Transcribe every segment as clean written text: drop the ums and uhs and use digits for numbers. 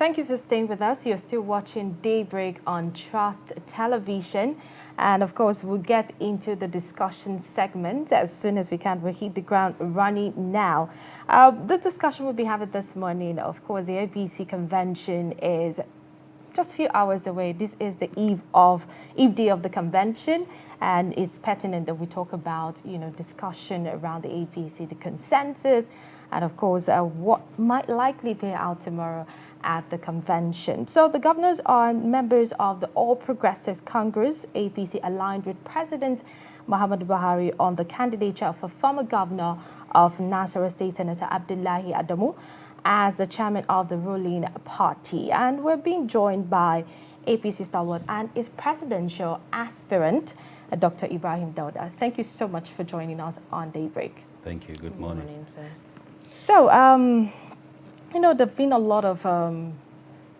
Thank you for staying with us. You're still watching Daybreak on Trust Television. And of course, we'll get into the discussion segment as soon as we can. We'll hit the ground running now. The discussion we'll be having this morning, of course, the APC convention is just a few hours away. This is the eve day of the convention, and it's pertinent that we talk about, discussion around the APC, the consensus, and of course, what might likely play out tomorrow at the convention. So the governors are members of the All Progressives Congress, APC, aligned with President Muhammadu Buhari on the candidature of a former governor of Nasarawa State, Senator Abdullahi Adamu, as the chairman of the ruling party. And we're being joined by APC stalwart and its presidential aspirant, Dr. Ibrahim Dauda. Thank you so much for joining us on Daybreak. Thank you. Good morning. Good morning, sir. So, there have been a lot of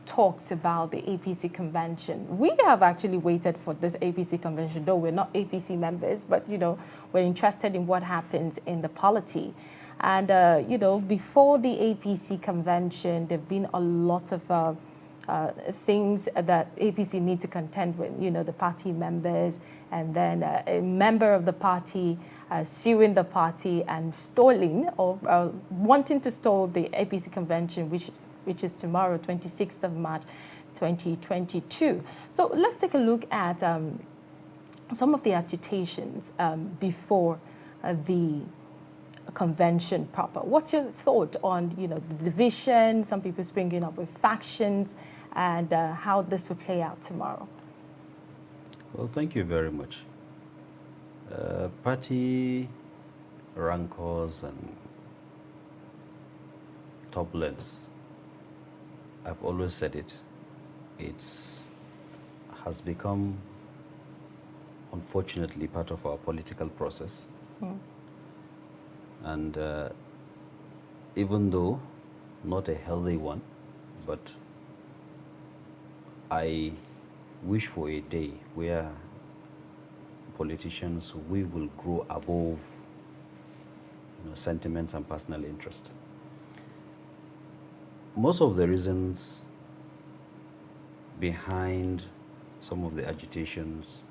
talks about the APC convention. We have actually waited for this APC convention, though we're not APC members, but, we're interested in what happens in the polity. And, before the APC convention, there have been a lot of things that APC need to contend with, the party members, and then a member of the party suing the party and stalling or wanting to stall the APC convention, which is tomorrow, 26th of March, 2022. So let's take a look at some of the agitations before the convention proper. What's your thought on, the division, some people springing up with factions, and how this will play out tomorrow? Well, thank you very much. Party rancors and turbulence, I've always said it, has become, unfortunately, part of our political process. And even though not a healthy one, but I wish for a day where politicians, we will grow above sentiments and personal interest. Most of the reasons behind some of the agitations,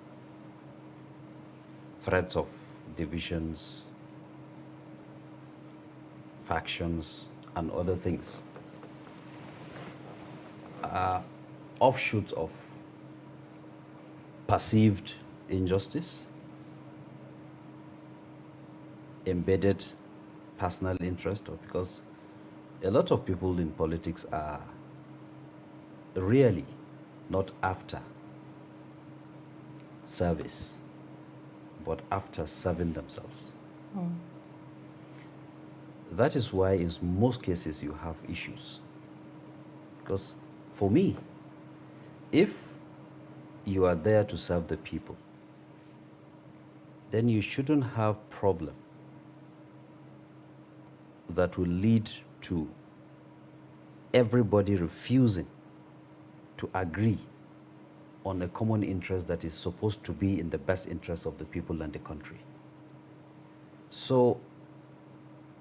threats of divisions, factions, and other things are offshoots of perceived injustice, embedded personal interest, or because a lot of people in politics are really not after service, but after serving themselves. That is why in most cases you have issues. Because for me, if you are there to serve the people, then you shouldn't have problem that will lead to everybody refusing to agree on a common interest that is supposed to be in the best interest of the people and the country. So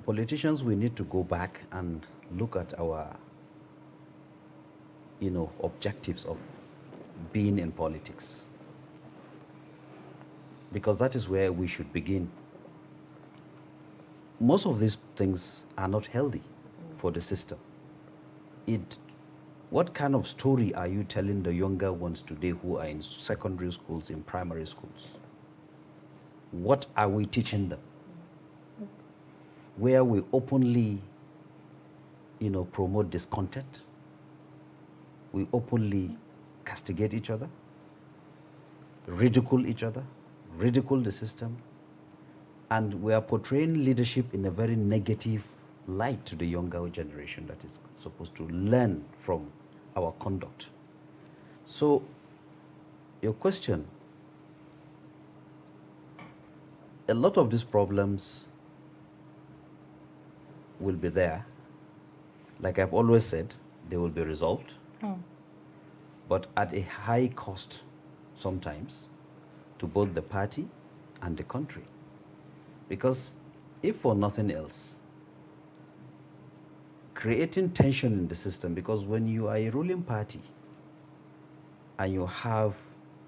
politicians, we need to go back and look at our, objectives of being in politics, because that is where we should begin. Most of these things are not healthy for the system. What kind of story are you telling the younger ones today who are in secondary schools, in primary schools? What are we teaching them? Where we openly, promote discontent, we openly castigate each other, ridicule each other, ridicule the system, and we are portraying leadership in a very negative light to the younger generation that is supposed to learn from our conduct. So, your question, a lot of these problems will be there. Like I've always said, they will be resolved, but at a high cost sometimes to both the party and the country. Because if for nothing else, creating tension in the system, because when you are a ruling party and you have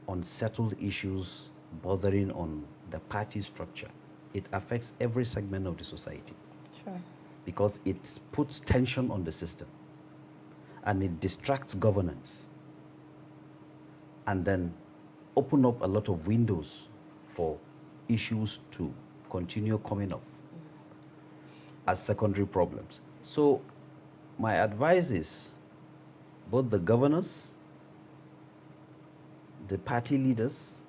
unsettled issues bothering on the party structure, it affects every segment of the society. Sure. Because it puts tension on the system and it distracts governance and then open up a lot of windows for issues to continue coming up as secondary problems. So my advice is both the governors, the party leaders,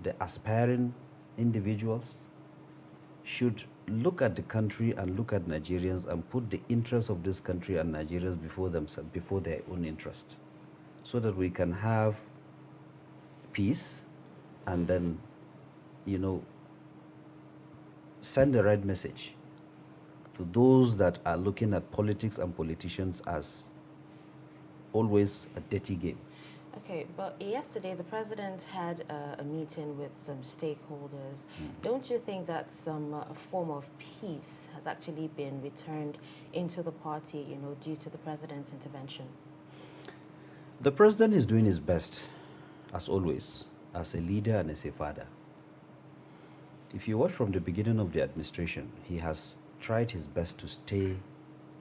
the aspiring individuals should look at the country and look at Nigerians and put the interests of this country and Nigerians before themselves, before their own interest, so that we can have peace and then, send the right message to those that are looking at politics and politicians as always a dirty game. Okay, but yesterday the president had a meeting with some stakeholders. Don't you think that some form of peace has actually been returned into the party, due to the president's intervention? The president is doing his best, as always, as a leader and as a father. If you watch from the beginning of the administration, he has tried his best to stay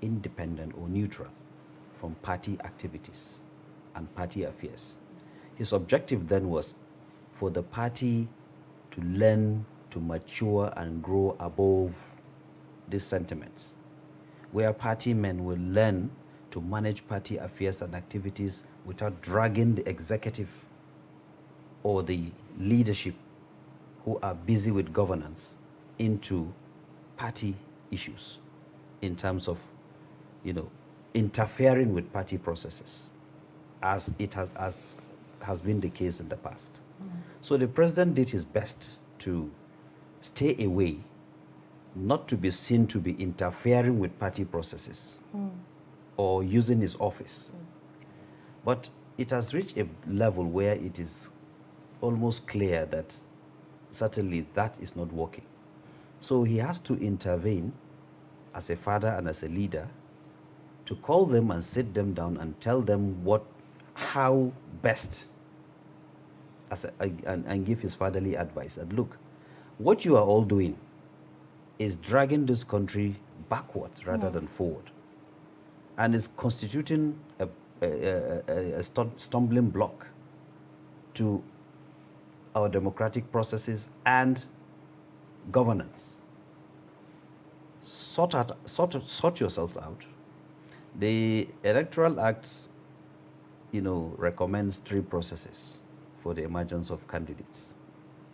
independent or neutral from party activities and party affairs. His objective then was for the party to learn, to mature and grow above these sentiments, where party men will learn to manage party affairs and activities without dragging the executive or the leadership who are busy with governance into party issues in terms of, interfering with party processes, as it has been the case in the past. So the president did his best to stay away, not to be seen to be interfering with party processes or using his office. But it has reached a level where it is almost clear that certainly that is not working. So he has to intervene as a father and as a leader to call them and sit them down and tell them how best, and give his fatherly advice. And look, what you are all doing is dragging this country backwards rather than forward, and is constituting a stumbling block to our democratic processes and governance. Sort yourselves out. The Electoral Act, recommends 3 processes for the emergence of candidates: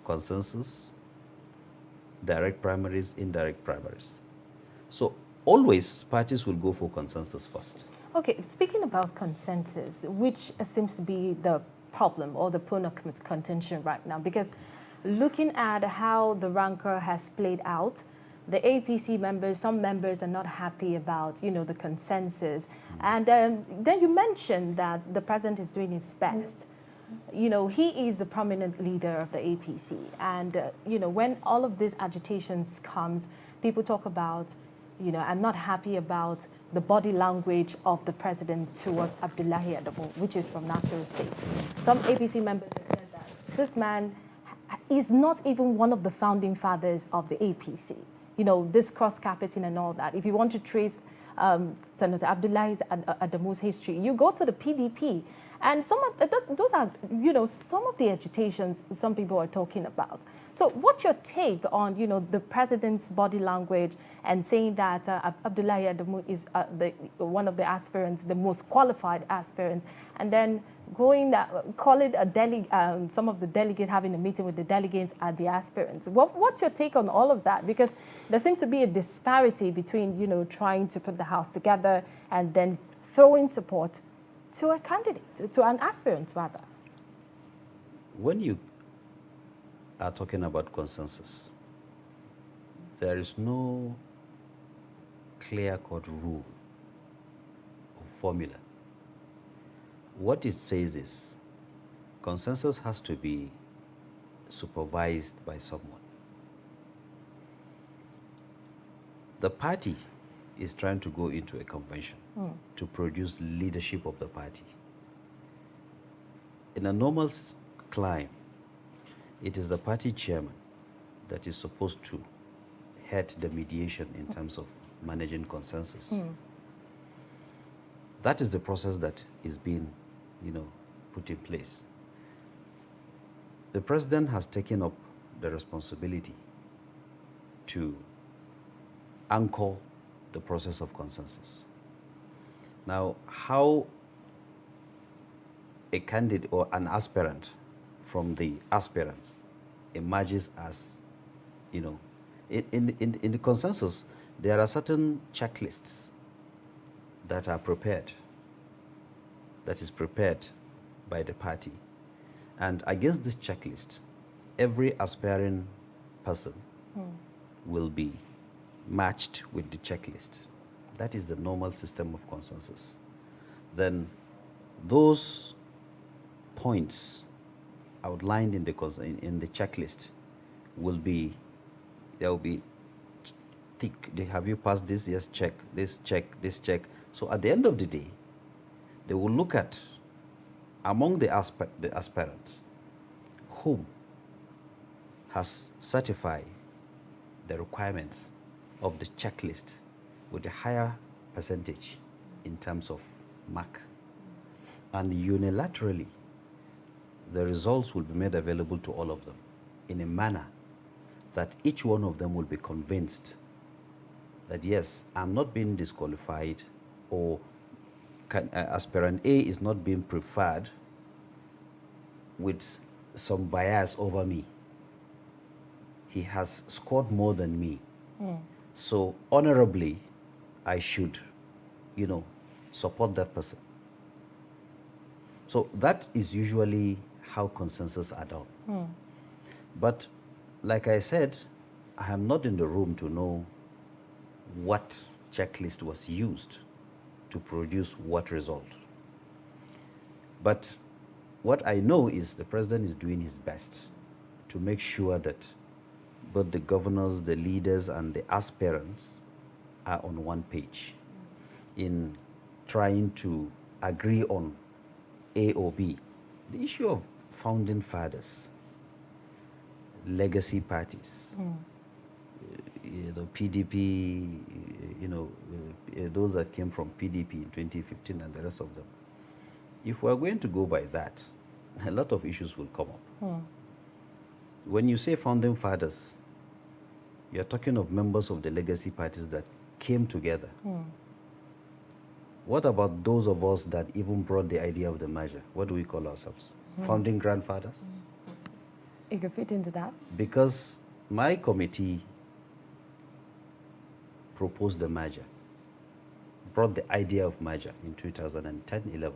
consensus, direct primaries, indirect primaries. So always parties will go for consensus first. Okay, speaking about consensus, which seems to be the problem or the point of contention right now, because looking at how the rancor has played out, the APC members, some members are not happy about, the consensus. And then you mentioned that the president is doing his best. He is the prominent leader of the APC. And, when all of these agitations comes, people talk about, I'm not happy about the body language of the president towards Abdullahi Adamu, which is from Nasarawa State. Some APC members have said that this man is not even one of the founding fathers of the APC. This cross-carpeting and all that. If you want to trace Senator Abdullahi Adamu's history, you go to the PDP. And those are, some of the agitations some people are talking about. So what's your take on, the president's body language and saying that Abdullahi Adamu is one of the aspirants, the most qualified aspirants, and then call it some of the delegates having a meeting with the delegates and the aspirants. What's your take on all of that? Because there seems to be a disparity between, trying to put the house together and then throwing support to a candidate, to an aspirant rather. When you are talking about consensus, there is no clear-cut rule or formula. What it says is consensus has to be supervised by someone. The party is trying to go into a convention to produce leadership of the party. In a normal climb, it is the party chairman that is supposed to head the mediation in terms of managing consensus. That is the process that is being, put in place. The president has taken up the responsibility to anchor the process of consensus. Now, how a candidate or an aspirant from the aspirants emerges as, in the consensus, there are certain checklists that are prepared, that is prepared by the party. And against this checklist, every aspiring person will be matched with the checklist. That is the normal system of consensus. Then those points outlined in the checklist will be, there will be tick. Have you passed this? Yes, check. This check. This check. So at the end of the day, they will look at among the aspirants whom has certified the requirements of the checklist with a higher percentage in terms of mark. And unilaterally, the results will be made available to all of them in a manner that each one of them will be convinced that, yes, I'm not being disqualified, or aspirant A is not being preferred with some bias over me. He has scored more than me. So honorably, I should, support that person. So that is usually how consensus are done. But like I said, I am not in the room to know what checklist was used to produce what result. But what I know is the president is doing his best to make sure that both the governors, the leaders, and the aspirants are on one page in trying to agree on A or B. The issue of founding fathers, legacy parties, PDP, those that came from PDP in 2015 and the rest of them. If we're going to go by that, a lot of issues will come up. When you say founding fathers, you're talking of members of the legacy parties that came together. What about those of us that even brought the idea of the merger? What do we call ourselves? Founding grandfathers? You could fit into that. Because my committee proposed the merger, brought the idea of merger in 2010-11,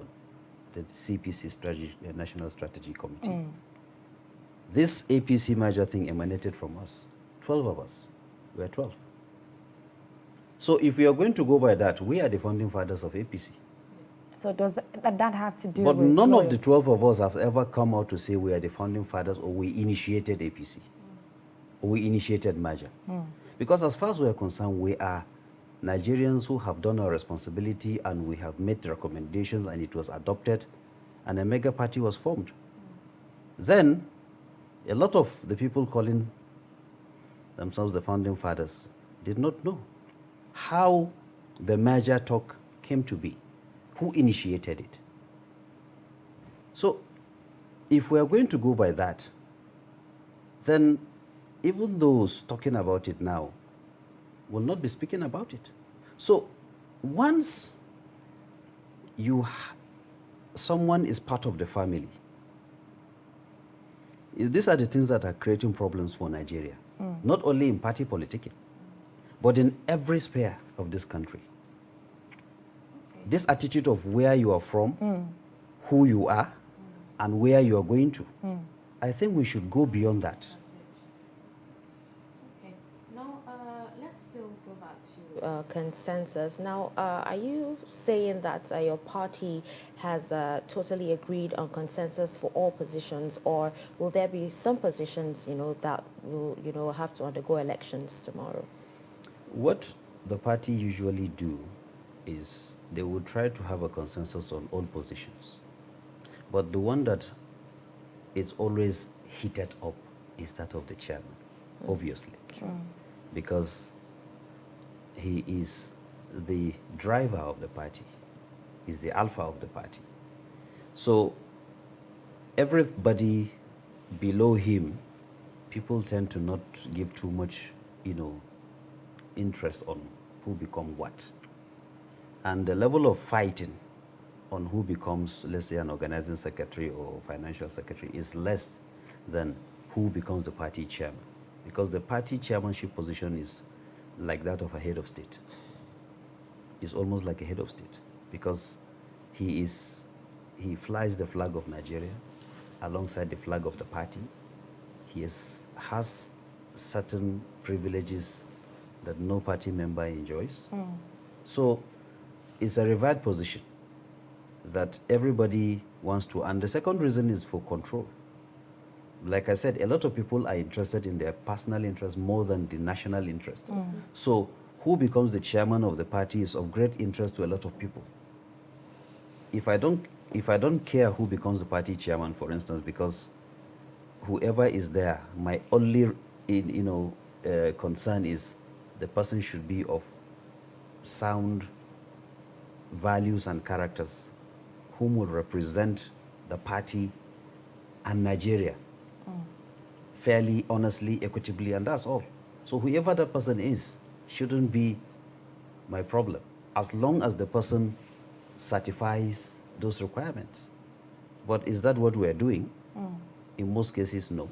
the CPC strategy, National Strategy Committee. This APC merger thing emanated from us. 12 of us. We are 12. So if we are going to go by that, we are the founding fathers of APC. So does that have to do But with none lawyers? of the 12 of us have ever come out to say we are the founding fathers or we initiated APC or we initiated merger. Because as far as we are concerned, we are Nigerians who have done our responsibility and we have made recommendations and it was adopted and a mega party was formed. Then a lot of the people calling themselves the founding fathers did not know how the merger talk came to be, who initiated it. So if we are going to go by that, then even those talking about it now will not be speaking about it. So once someone is part of the family, these are the things that are creating problems for Nigeria, not only in party politicking, but in every sphere of this country. This attitude of where you are from, who you are, and where you are going to, I think we should go beyond that. Okay. Now, let's still go back to consensus. Now, are you saying that your party has totally agreed on consensus for all positions, or will there be some positions, that will, have to undergo elections tomorrow? What the party usually do is they would try to have a consensus on all positions. But the one that is always heated up is that of the chairman, obviously. Because he is the driver of the party, he's the alpha of the party. So everybody below him, people tend to not give too much, interest on who become what. And the level of fighting on who becomes, let's say, an organizing secretary or financial secretary is less than who becomes the party chairman. Because the party chairmanship position is like that of a head of state. It's almost like a head of state because he flies the flag of Nigeria alongside the flag of the party. He has certain privileges that no party member enjoys. So it's a revered position that everybody wants to. And the second reason is for control. Like I said, a lot of people are interested in their personal interest more than the national interest. So who becomes the chairman of the party is of great interest to a lot of people. If I don't care who becomes the party chairman, for instance, because whoever is there, my only concern is the person should be of sound values and characters, whom will represent the party and Nigeria fairly, honestly, equitably, and that's all. So whoever that person is shouldn't be my problem, as long as the person satisfies those requirements. But is that what we're doing? In most cases, no.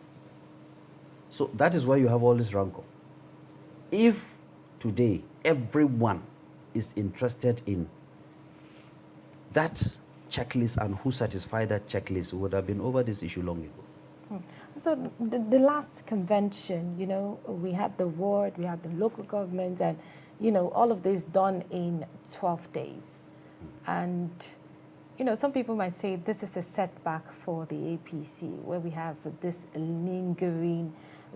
So that is why you have all this rancor. If today everyone is interested in that checklist and who satisfied that checklist, we would have been over this issue long ago. So the last convention, we had the ward, we had the local government, and, all of this done in 12 days. And, some people might say this is a setback for the APC, where we have this lingering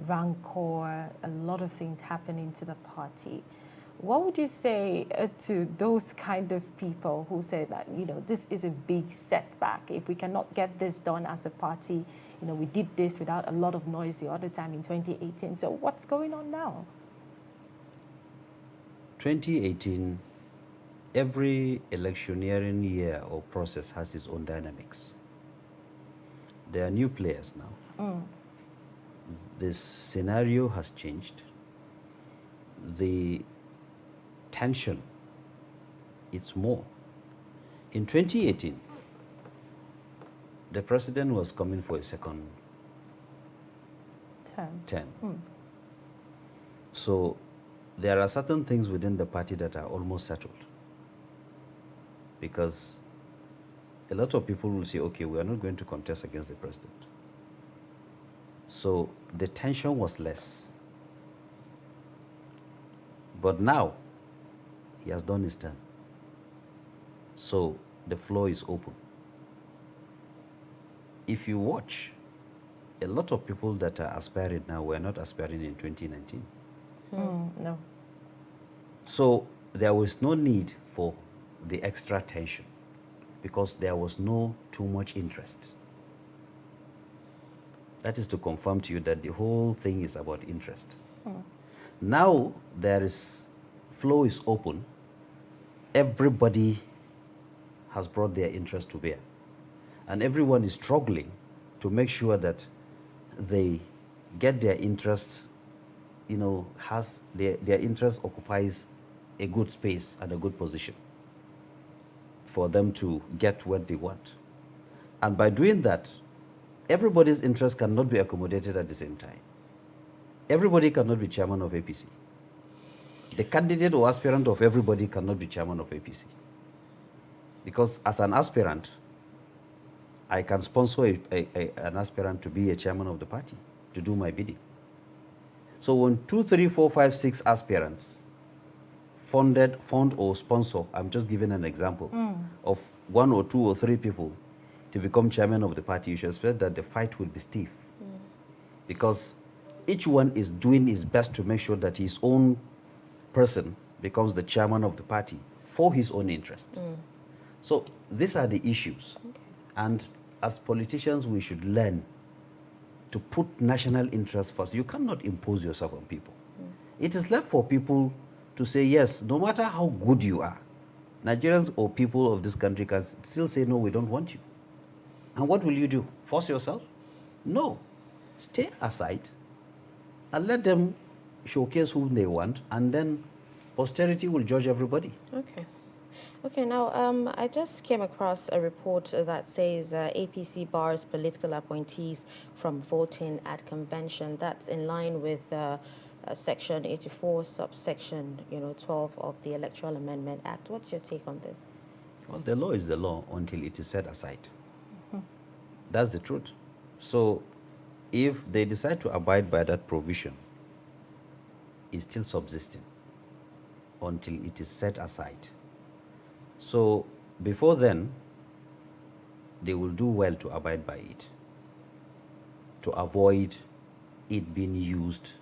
rancor, a lot of things happening to the party. What would you say to those kind of people who say that, this is a big setback? If we cannot get this done as a party, we did this without a lot of noise the other time in 2018. So what's going on now? 2018, every electioneering year or process has its own dynamics. There are new players now. This scenario has changed. The tension, it's more. In 2018, the president was coming for a second term. So there are certain things within the party that are almost settled. Because a lot of people will say, okay, we are not going to contest against the president. So the tension was less. But now, he has done his term. So the floor is open. If you watch, a lot of people that are aspiring now were not aspiring in 2019. No. So there was no need for the extra tension because there was no too much interest. That is to confirm to you that the whole thing is about interest. Now flow is open. Everybody has brought their interest to bear. And everyone is struggling to make sure that they get their interest, their interest occupies a good space and a good position for them to get what they want. And by doing that, everybody's interest cannot be accommodated at the same time. Everybody cannot be chairman of APC. The candidate or aspirant of everybody cannot be chairman of APC. Because as an aspirant, I can sponsor an aspirant to be a chairman of the party, to do my bidding. So when 2, 3, 4, 5, 6 aspirants fund or sponsor, I'm just giving an example, of 1 or 2 or 3 people to become chairman of the party, you should expect that the fight will be stiff. Because each one is doing his best to make sure that his own person becomes the chairman of the party for his own interest. So these are the issues. Okay. And as politicians, we should learn to put national interest first. You cannot impose yourself on people. It is left for people to say, yes, no matter how good you are, Nigerians or people of this country can still say, no, we don't want you. And what will you do? Force yourself? No. Stay aside and let them showcase who they want, and then posterity will judge everybody. Okay. Okay, now I just came across a report that says APC bars political appointees from voting at convention. That's in line with Section 84, subsection 12 of the Electoral Amendment Act. What's your take on this? Well, the law is the law until it is set aside. That's the truth. So if they decide to abide by that provision, it's still subsisting until it is set aside. So before then, they will do well to abide by it, to avoid it being used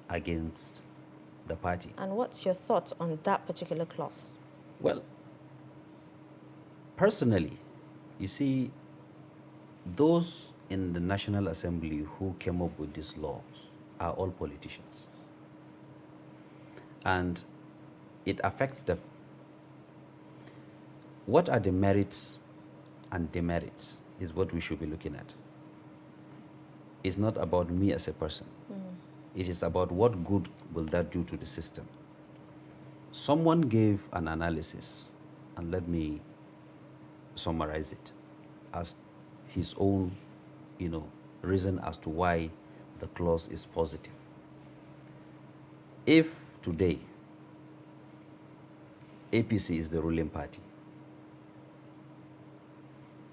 against the party. And what's your thoughts on that particular clause? Well, personally, you see, those in the National Assembly who came up with these laws are all politicians. And it affects them. What are the merits and demerits is what we should be looking at. It's not about me as a person. It is about what good will that do to the system. Someone gave an analysis, and let me summarize it as his own, reason as to why the clause is positive. If today APC is the ruling party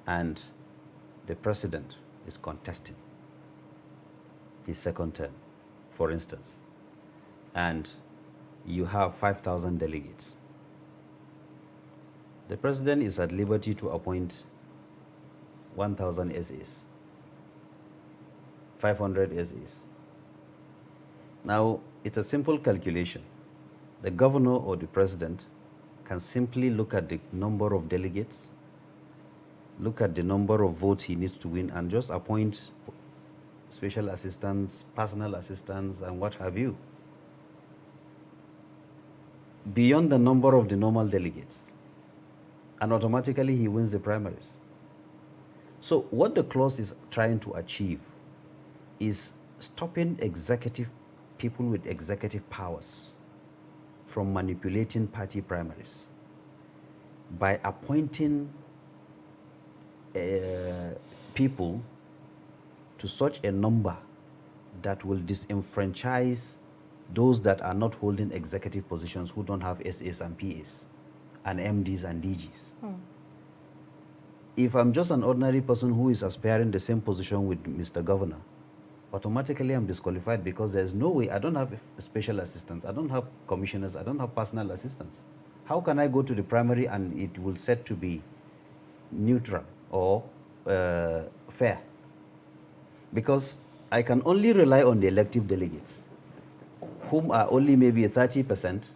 and the president is contesting his second term, for instance, and you have 5,000 delegates, the president is at liberty to appoint 1,000 SAs, 500 SAs. Now, it's a simple calculation. The governor or the president can simply look at the number of delegates, look at the number of votes he needs to win, and just appoint special assistants, personal assistants, and what have you, beyond the number of the normal delegates. And automatically he wins the primaries. So what the clause is trying to achieve is stopping people with executive powers from manipulating party primaries by appointing people to such a number that will disenfranchise those that are not holding executive positions, who don't have SAs and PAs and MDs and DGs. If I'm just an ordinary person who is aspiring the same position with Mr. Governor, automatically I'm disqualified, because there's no way. I don't have special assistants, I don't have commissioners, I don't have personal assistants. How can I go to the primary and it will set to be neutral or fair? Because I can only rely on the elective delegates, whom are only maybe 30%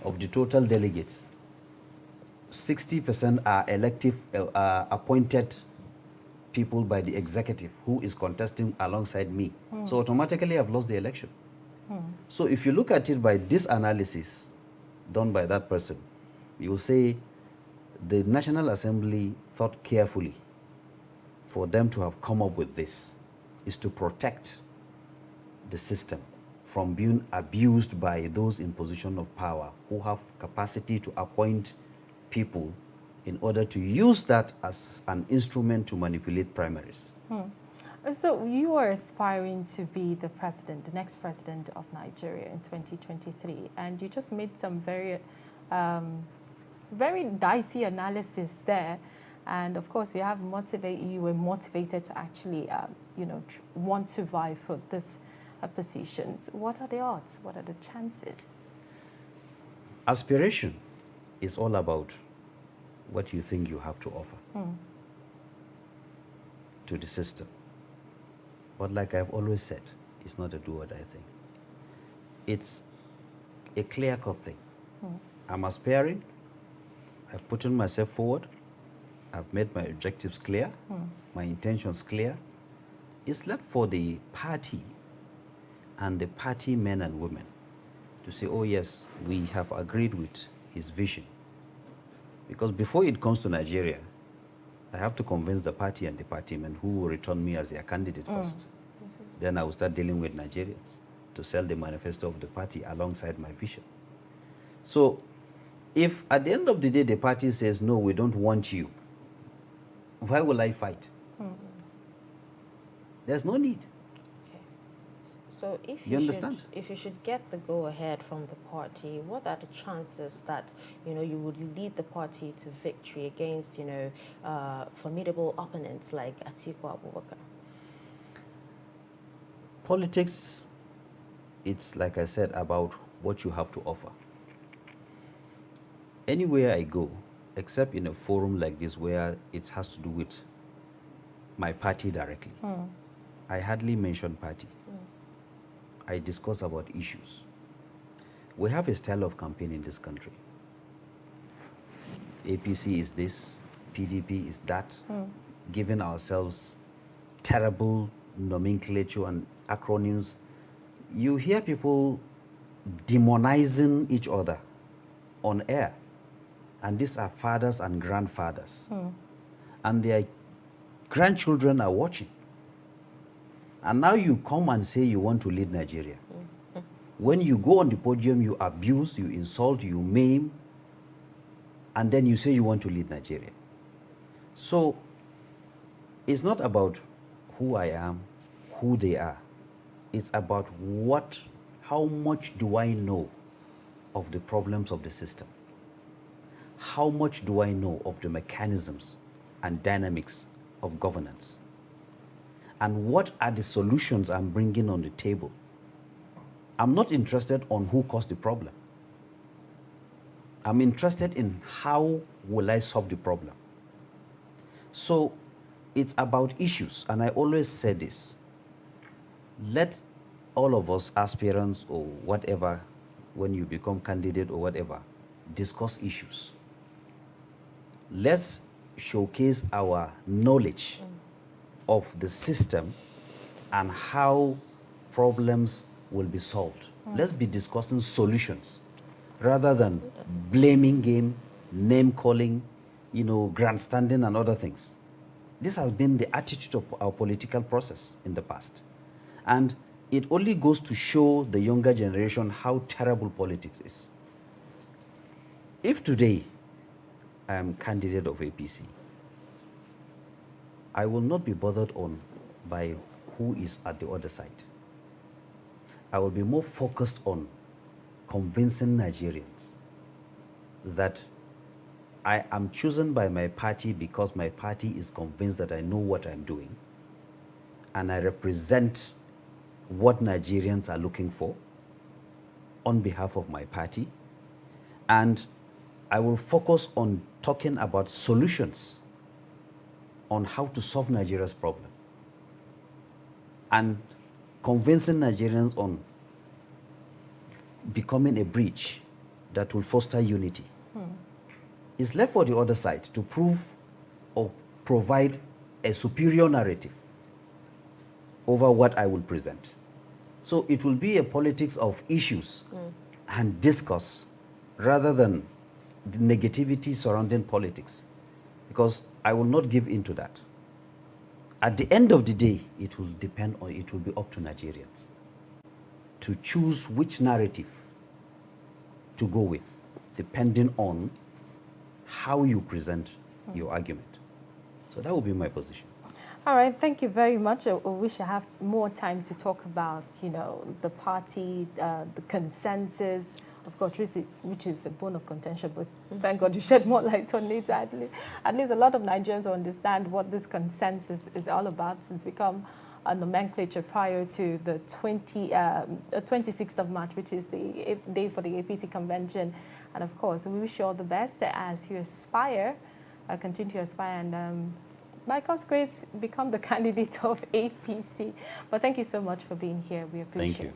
of the total delegates. 60% are elective, appointed people by the executive who is contesting alongside me. So automatically I've lost the election. So if you look at it by this analysis done by that person, you will say the National Assembly thought carefully for them to have come up with this is to protect the system from being abused by those in position of power who have capacity to appoint people in order to use that as an instrument to manipulate primaries. So you are aspiring to be the president, the next president of Nigeria in 2023, and you just made some very dicey analysis there. And of course, you were motivated to actually, want to vie for this positions. What are the odds? What are the chances? Aspiration is all about what you think you have to offer to the system. But like I've always said, it's not a do or die thing. It's a clear-cut thing. I'm aspiring. I've put in myself forward. I've made my objectives clear, my intentions clear. It's left for the party and the party men and women to say, oh yes, we have agreed with his vision. Because before it comes to Nigeria, I have to convince the party and the party men who will return me as their candidate first. Then I will start dealing with Nigerians to sell the manifesto of the party alongside my vision. So if at the end of the day the party says, no, we don't want you, why will I fight? There's no need. So if you understand? If you should get the go-ahead from the party, what are the chances that you would lead the party to victory against formidable opponents like Atiku Abubakar? Politics, it's like I said about what you have to offer. Anywhere I go, except in a forum like this where it has to do with my party directly, I hardly mention party. I discuss about issues. We have a style of campaign in this country. APC is this, PDP is that, giving ourselves terrible nomenclature and acronyms. You hear people demonizing each other on air. And these are fathers and grandfathers. And their grandchildren are watching. And now you come and say you want to lead Nigeria. When you go on the podium, you abuse, you insult, you maim, and then you say you want to lead Nigeria. So it's not about who I am, who they are. It's about how much do I know of the problems of the system? How much do I know of the mechanisms and dynamics of governance? And what are the solutions I'm bringing on the table? I'm not interested on who caused the problem. I'm interested in how will I solve the problem. So it's about issues, and I always say this. Let all of us aspirants or whatever, when you become candidate or whatever, discuss issues. Let's showcase our knowledge of the system and how problems will be solved. Let's be discussing solutions rather than blaming game, name calling, grandstanding and other things. This has been the attitude of our political process in the past. And it only goes to show the younger generation how terrible politics is. If today I am candidate of APC, I will not be bothered by who is at the other side. I will be more focused on convincing Nigerians that I am chosen by my party because my party is convinced that I know what I'm doing and I represent what Nigerians are looking for on behalf of my party. And I will focus on talking about solutions on how to solve Nigeria's problem and convincing Nigerians on becoming a bridge that will foster unity. It's left for the other side to prove or provide a superior narrative over what I will present. So it will be a politics of issues and discourse rather than the negativity surrounding politics, because I will not give in to that. At the end of the day, it will be up to Nigerians to choose which narrative to go with, depending on how you present your argument. So that will be my position. All right, thank you very much. I wish I have more time to talk about, the party, the consensus, of course, which is a bone of contention, but thank God you shed more light on it. At least a lot of Nigerians understand what this consensus is all about, since we come a nomenclature prior to the 26th of March, which is the day for the APC convention. And of course, we wish you all the best as you aspire, continue to aspire, and by God's grace, become the candidate of APC. But thank you so much for being here. We appreciate it. Thank you.